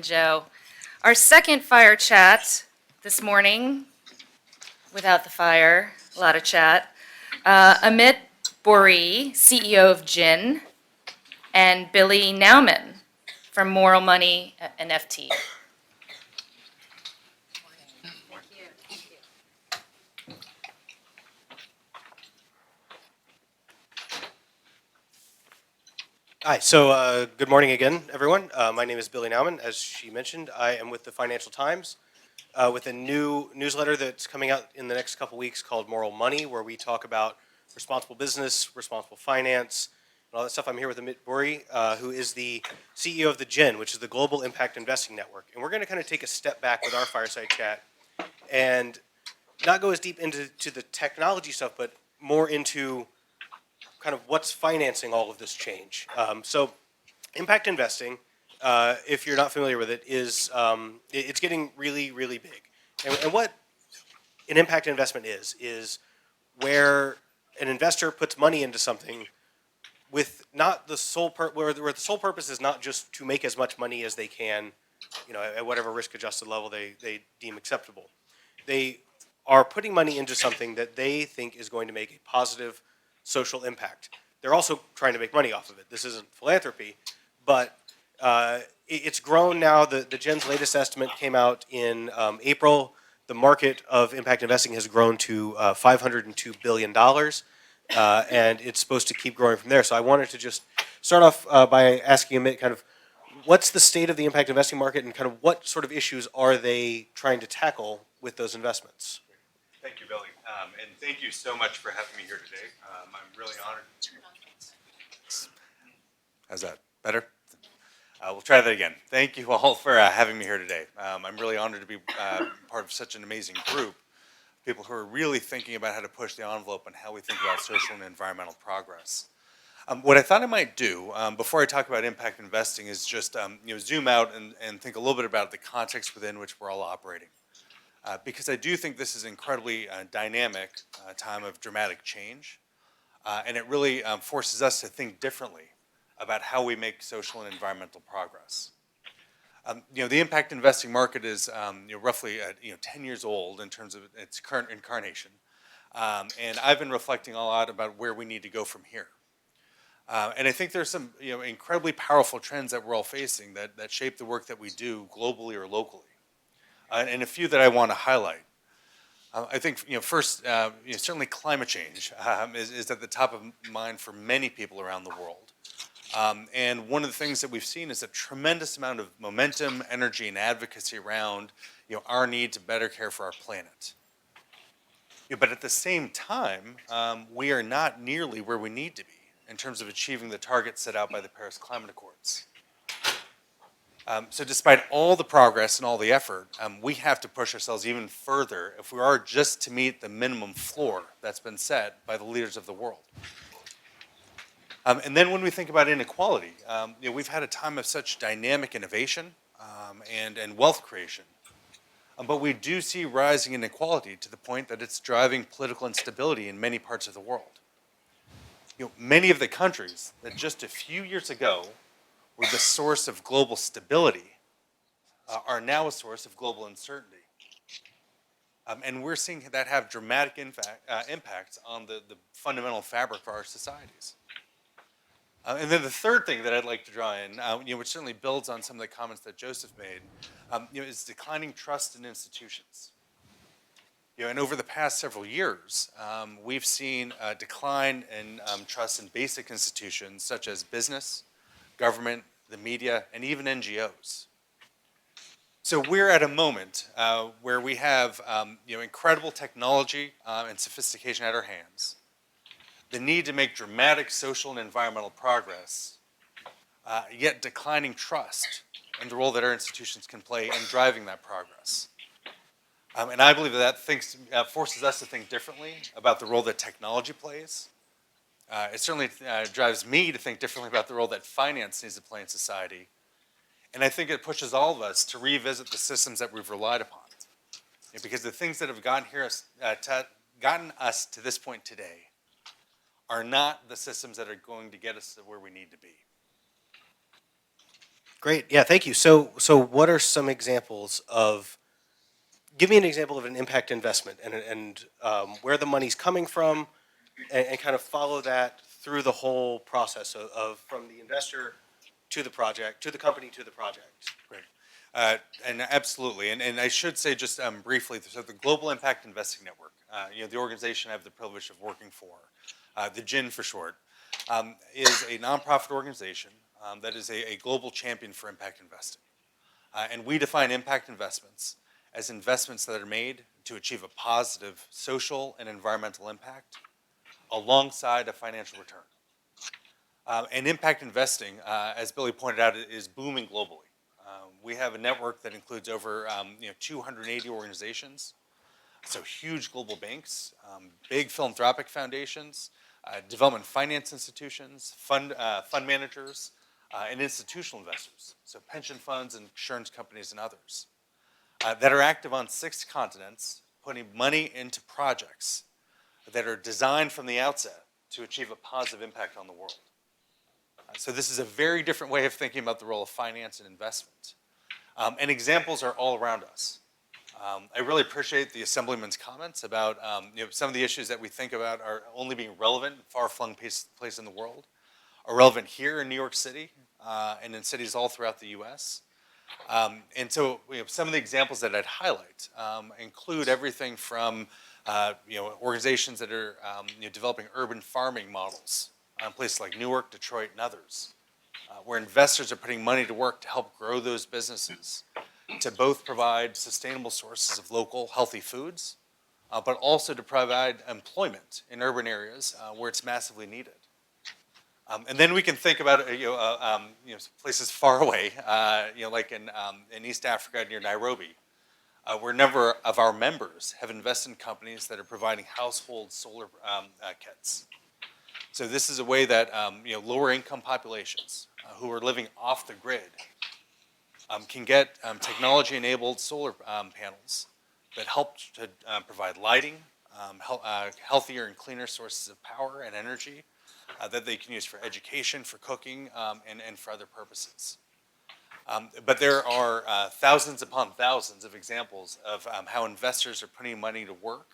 Joe. Our second fire chat this morning, without the fire, a lot of chat. Amit Bouri, CEO of GIIN, and Billy Nauman from Moral Money NFT. Hi, so good morning again, everyone. My name is Billy Nauman. As she mentioned, I am with the Financial Times with a new newsletter that's coming out in the next couple weeks called Moral Money, where we talk about responsible business, responsible finance, and all that stuff. I'm here with Amit Bouri, who is the CEO of the GIIN, which is the Global Impact Investing Network. And we're going to kind of take a step back with our Fireside Chat and not go as deep into the technology stuff, but more into kind of what's financing all of this change. So impact investing, if you're not familiar with it, is it's getting really, really big. And what an impact investment is where an investor puts money into something with not the sole where the sole purpose is not just to make as much money as they can, at whatever risk-adjusted level they deem acceptable. They are putting money into something that they think is going to make a positive social impact. They're also trying to make money off of it. This isn't philanthropy, but it's grown now. The GIIN's latest estimate came out in April. The market of impact investing has grown to $502 billion, and it's supposed to keep growing from there. So I wanted to just start off by asking Amit kind of what's the state of the impact investing market and kind of what sort of issues are they trying to tackle with those investments? Thank you, Billy. And thank you so much for having me here today. I'm really honored. How's that? Better? We'll try that again. Thank you all for having me here today. I'm really honored to be part of such an amazing group. People who are really thinking about how to push the envelope on how we think about social and environmental progress. What I thought I might do before I talk about impact investing is just zoom out and think a little bit about the context within which we're all operating. Because I do think this is an incredibly dynamic time of dramatic change. And it really forces us to think differently about how we make social and environmental progress. The impact investing market is roughly 10 years old in terms of its current incarnation. And I've been reflecting a lot about where we need to go from here. And I think there's some incredibly powerful trends that we're all facing that shape the work that we do globally or locally. And a few that I want to highlight. I think first, certainly climate change is at the top of mind for many people around the world. And one of the things that we've seen is a tremendous amount of momentum, energy, and advocacy around our need to better care for our planet. But at the same time, we are not nearly where we need to be in terms of achieving the targets set out by the Paris Climate Accords. So despite all the progress and all the effort, we have to push ourselves even further if we are just to meet the minimum floor that's been set by the leaders of the world. And then when we think about inequality, we've had a time of such dynamic innovation and wealth creation. But we do see rising inequality to the point that it's driving political instability in many parts of the world. Many of the countries that just a few years ago were the source of global stability are now a source of global uncertainty. And we're seeing that have dramatic impacts on the fundamental fabric of our societies. And then the third thing that I'd like to draw in, which certainly builds on some of the comments that Joseph made, is declining trust in institutions. And over the past several years, we've seen a decline in trust in basic institutions such as business, government, the media, and even NGOs. So we're at a moment where we have incredible technology and sophistication at our hands, the need to make dramatic social and environmental progress, yet declining trust and the role that our institutions can play in driving that progress. And I believe that forces us to think differently about the role that technology plays. It certainly drives me to think differently about the role that finance needs to play in society. And I think it pushes all of us to revisit the systems that we've relied upon. Because the things that have gotten us to this point today are not the systems that are going to get us to where we need to be. Great. Yeah, thank you. So what are some examples of, give me an example of an impact investment and where the money's coming from and kind of follow that through the whole process of from the investor to the project, to the company, to the project. Great. And absolutely, and I should say just briefly, so the Global Impact Investing Network, the organization I have the privilege of working for, the GIIN for short, is a nonprofit organization that is a global champion for impact investing. And we define impact investments as investments that are made to achieve a positive social and environmental impact alongside a financial return. And impact investing, as Billy pointed out, is booming globally. We have a network that includes over 280 organizations, so huge global banks, big philanthropic foundations, development finance institutions, fund managers, and institutional investors, so pension funds, insurance companies, and others, that are active on 6 continents, putting money into projects that are designed from the outset to achieve a positive impact on the world. So this is a very different way of thinking about the role of finance and investment. And examples are all around us. I really appreciate the Assemblyman's comments about some of the issues that we think about are only being relevant in far-flung place in the world, are relevant here in New York City and in cities all throughout the U.S. And so some of the examples that I'd highlight include everything from organizations that are developing urban farming models in places like Newark, Detroit, and others, where investors are putting money to work to help grow those businesses, to both provide sustainable sources of local healthy foods, but also to provide employment in urban areas where it's massively needed. And then we can think about places far away, like in East Africa near Nairobi, where a number of our members have invested in companies that are providing household solar kits. So this is a way that lower income populations who are living off the grid can get technology-enabled solar panels that help to provide lighting, healthier and cleaner sources of power and energy that they can use for education, for cooking, and for other purposes. But there are thousands upon thousands of examples of how investors are putting money to work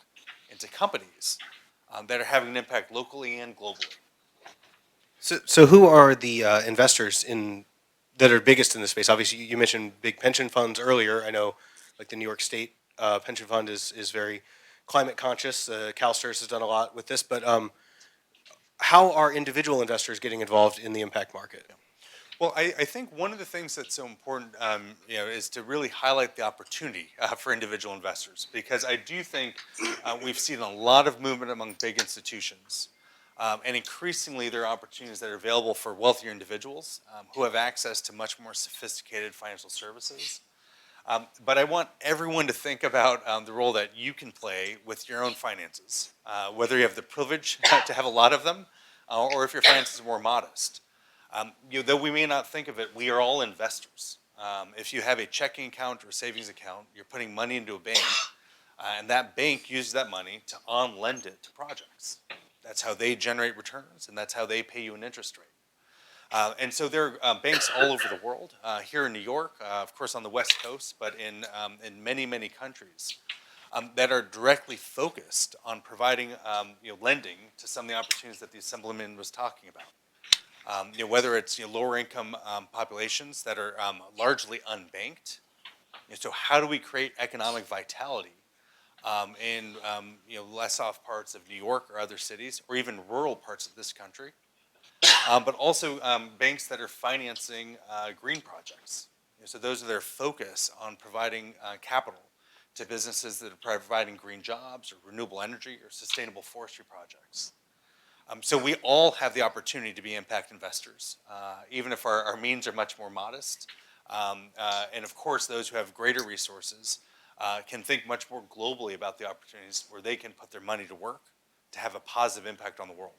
into companies that are having an impact locally and globally. So who are the investors that are biggest in this space? Obviously, you mentioned big pension funds earlier. I know, like the New York State pension fund is very climate conscious. CalSTRS has done a lot with this, but how are individual investors getting involved in the impact market? Well, I think one of the things that's so important, is to really highlight the opportunity for individual investors, because I do think we've seen a lot of movement among big institutions, and increasingly there are opportunities that are available for wealthier individuals who have access to much more sophisticated financial services. But I want everyone to think about the role that you can play with your own finances, whether you have the privilege to have a lot of them, or if your finances are more modest. Though we may not think of it, we are all investors. If you have a checking account or a savings account, you're putting money into a bank, and that bank uses that money to on-lend it to projects. That's how they generate returns, and that's how they pay you an interest rate. And so there are banks all over the world, here in New York, of course on the West Coast, but in many, many countries, that are directly focused on providing lending to some of the opportunities that the Assemblyman was talking about. Whether it's lower income populations that are largely unbanked. So how do we create economic vitality in less off parts of New York or other cities, or even rural parts of this country? But also banks that are financing green projects. So those are their focus on providing capital to businesses that are providing green jobs or renewable energy or sustainable forestry projects. So we all have the opportunity to be impact investors, even if our means are much more modest. And of course, those who have greater resources can think much more globally about the opportunities where they can put their money to work to have a positive impact on the world.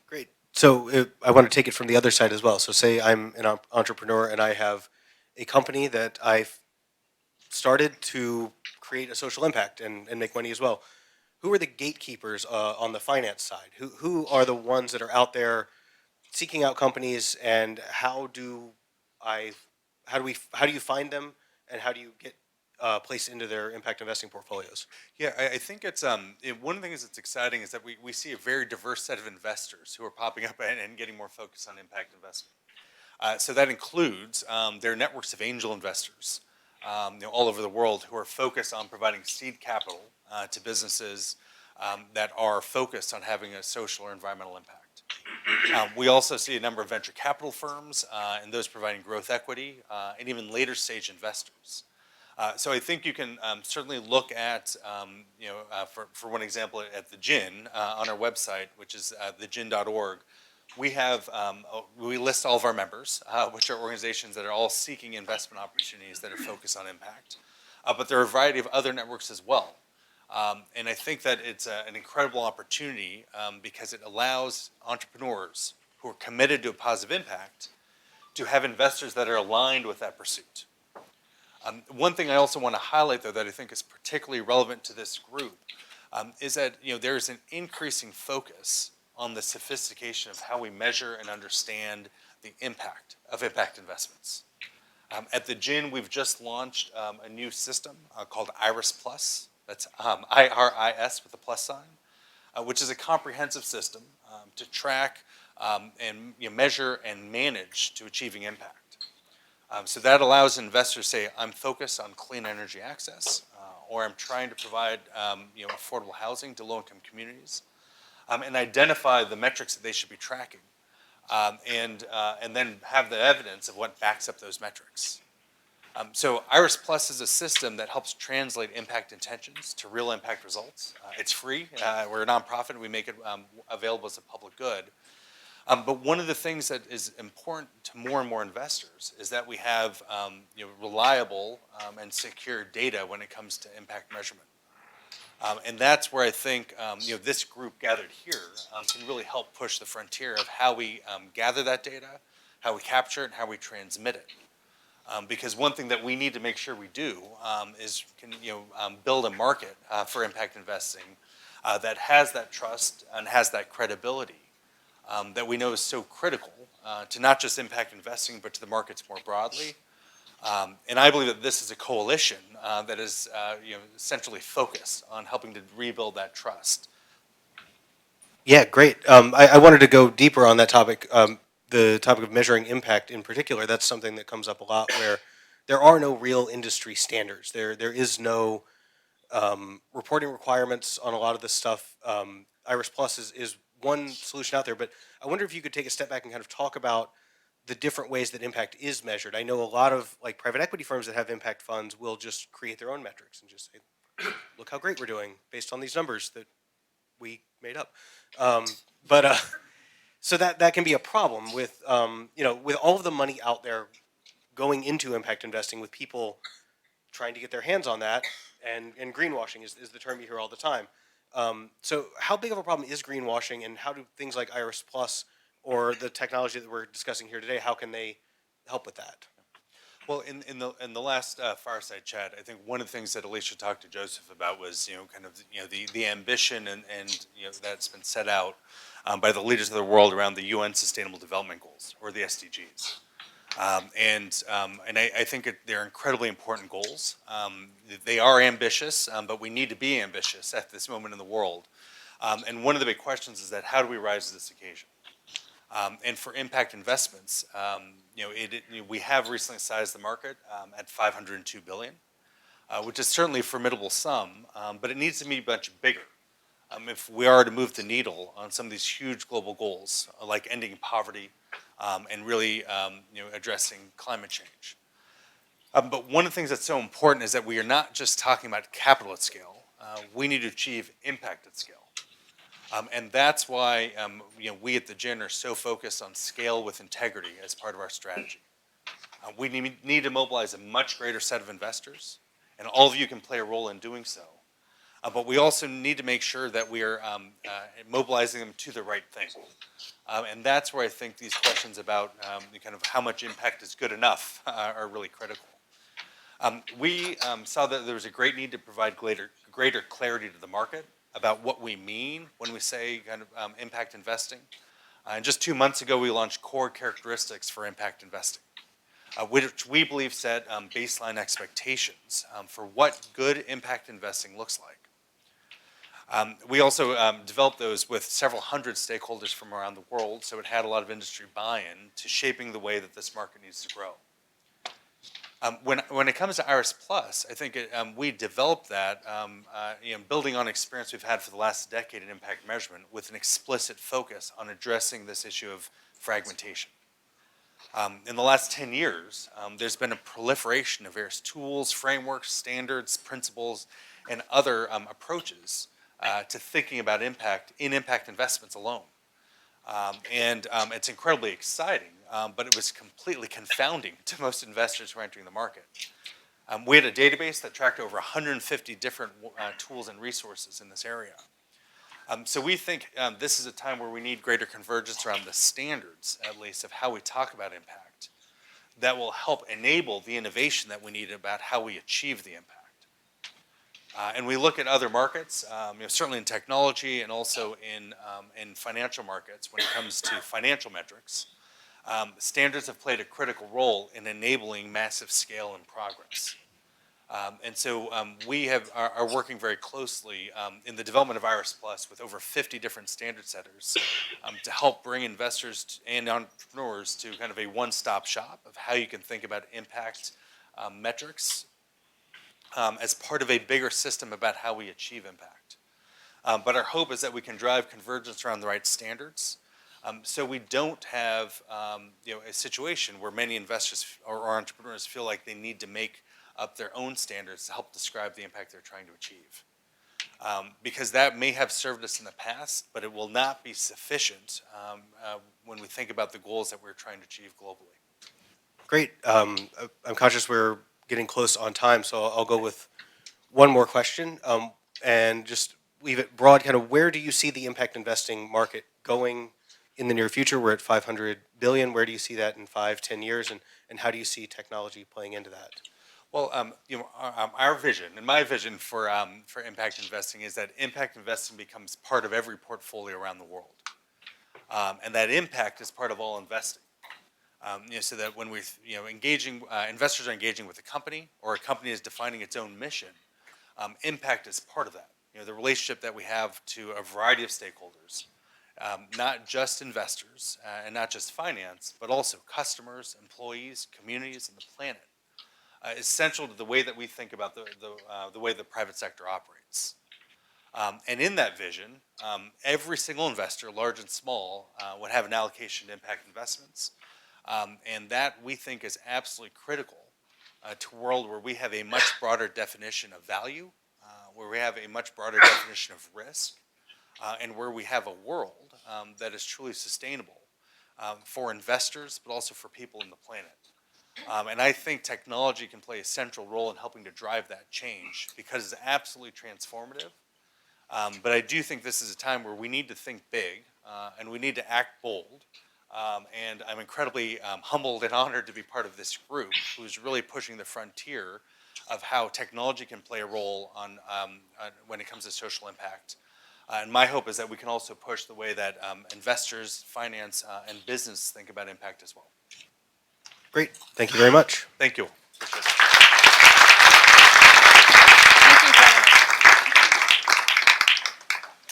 Great. So I want to take it from the other side as well. So say I'm an entrepreneur and I have a company that I've started to create a social impact and make money as well. Who are the gatekeepers on the finance side? Who are the ones that are out there seeking out companies, and how do how do you find them, and how do you get placed into their impact investing portfolios? Yeah, I think it's one of the things that's exciting is that we see a very diverse set of investors who are popping up and getting more focused on impact investing. So that includes their networks of angel investors, all over the world who are focused on providing seed capital to businesses that are focused on having a social or environmental impact. We also see a number of venture capital firms and those providing growth equity and even later stage investors. So I think you can certainly look at, for one example, at the GIIN on our website, which is thegiin.org. We have we list all of our members, which are organizations that are all seeking investment opportunities that are focused on impact. But there are a variety of other networks as well. And I think that it's an incredible opportunity because it allows entrepreneurs who are committed to a positive impact to have investors that are aligned with that pursuit. One thing I also want to highlight, though, that I think is particularly relevant to this group is that there's an increasing focus on the sophistication of how we measure and understand the impact of impact investments. At the GIIN, we've just launched a new system called IRIS Plus. That's IRIS with a plus sign, which is a comprehensive system to track and measure and manage to achieving impact. So that allows investors to say, I'm focused on clean energy access, or I'm trying to provide affordable housing to low-income communities, and identify the metrics that they should be tracking, and then have the evidence of what backs up those metrics. So IRIS Plus is a system that helps translate impact intentions to real impact results. It's free. We're a nonprofit. We make it available as a public good. But one of the things that is important to more and more investors is that we have reliable and secure data when it comes to impact measurement. And that's where I think this group gathered here can really help push the frontier of how we gather that data, how we capture it, and how we transmit it. Because one thing that we need to make sure we do is build a market for impact investing that has that trust and has that credibility that we know is so critical to not just impact investing, but to the markets more broadly. And I believe that this is a coalition that is centrally focused on helping to rebuild that trust. Yeah, great. I wanted to go deeper on that topic, the topic of measuring impact in particular. That's something that comes up a lot where there are no real industry standards. There is no reporting requirements on a lot of this stuff. Iris Plus is one solution out there, but I wonder if you could take a step back and kind of talk about the different ways that impact is measured. I know a lot of private equity firms that have impact funds will just create their own metrics and just say, look how great we're doing based on these numbers that we made up. So that can be a problem with with all of the money out there going into impact investing, with people trying to get their hands on that, and greenwashing is the term you hear all the time. So how big of a problem is greenwashing, and how do things like Iris Plus or the technology that we're discussing here today, how can they help with that? Well, in the last Fireside Chat, I think one of the things that Alicia talked to Joseph about was the ambition and that's been set out by the leaders of the world around the UN Sustainable Development Goals, or the SDGs. And I think they're incredibly important goals. They are ambitious, but we need to be ambitious at this moment in the world. And one of the big questions is that how do we rise to this occasion? And for impact investments, we have recently sized the market at $502 billion, which is certainly a formidable sum, but it needs to be much bigger if we are to move the needle on some of these huge global goals, like ending poverty and really addressing climate change. But one of the things that's so important is that we are not just talking about capital at scale. We need to achieve impact at scale. And that's why we at the GIIN are so focused on scale with integrity as part of our strategy. We need to mobilize a much greater set of investors, and all of you can play a role in doing so. But we also need to make sure that we are mobilizing them to the right thing. And that's where I think these questions about kind of how much impact is good enough are really critical. We saw that there was a great need to provide greater clarity to the market about what we mean when we say kind of impact investing. And just 2 months ago, we launched core characteristics for impact investing. which we believe set baseline expectations for what good impact investing looks like. We also developed those with several hundred stakeholders from around the world, so it had a lot of industry buy-in to shaping the way that this market needs to grow. When it comes to Iris Plus, I think we developed that building on experience we've had for the last decade in impact measurement with an explicit focus on addressing this issue of fragmentation. In the last 10 years, there's been a proliferation of various tools, frameworks, standards, principles, and other approaches to thinking about impact in impact investments alone. It's incredibly exciting, but it was completely confounding to most investors who are entering the market. We had a database that tracked over 150 different tools and resources in this area. So we think this is a time where we need greater convergence around the standards, at least, of how we talk about impact that will help enable the innovation that we need about how we achieve the impact. And we look at other markets, certainly in technology and also in financial markets when it comes to financial metrics. Standards have played a critical role in enabling massive scale and progress. And so we are working very closely in the development of Iris Plus with over 50 different standard setters to help bring investors and entrepreneurs to kind of a one-stop shop of how you can think about impact metrics as part of a bigger system about how we achieve impact. But our hope is that we can drive convergence around the right standards so we don't have a situation where many investors or entrepreneurs feel like they need to make up their own standards to help describe the impact they're trying to achieve. Because that may have served us in the past, but it will not be sufficient when we think about the goals that we're trying to achieve globally. Great. I'm conscious we're getting close on time, so I'll go with one more question and just leave it broad. Kind of where do you see the impact investing market going in the near future? We're at 500 billion. Where do you see that in 5-10 years? And how do you see technology playing into that? Well, our vision and my vision for impact investing is that impact investing becomes part of every portfolio around the world, and that impact is part of all investing. So that when we, investors are engaging with a company or a company is defining its own mission, impact is part of that. The relationship that we have to a variety of stakeholders, not just investors and not just finance, but also customers, employees, communities, and the planet. Is central to the way that we think about the way the private sector operates. And in that vision, every single investor, large and small, would have an allocation to impact investments. And that we think is absolutely critical to a world where we have a much broader definition of value, where we have a much broader definition of risk, and where we have a world that is truly sustainable for investors, but also for people in the planet. And I think technology can play a central role in helping to drive that change because it's absolutely transformative. But I do think this is a time where we need to think big and we need to act bold. And I'm incredibly humbled and honored to be part of this group who's really pushing the frontier of how technology can play a role on when it comes to social impact. And my hope is that we can also push the way that investors, finance, and business think about impact as well. Great. Thank you very much. Thank you.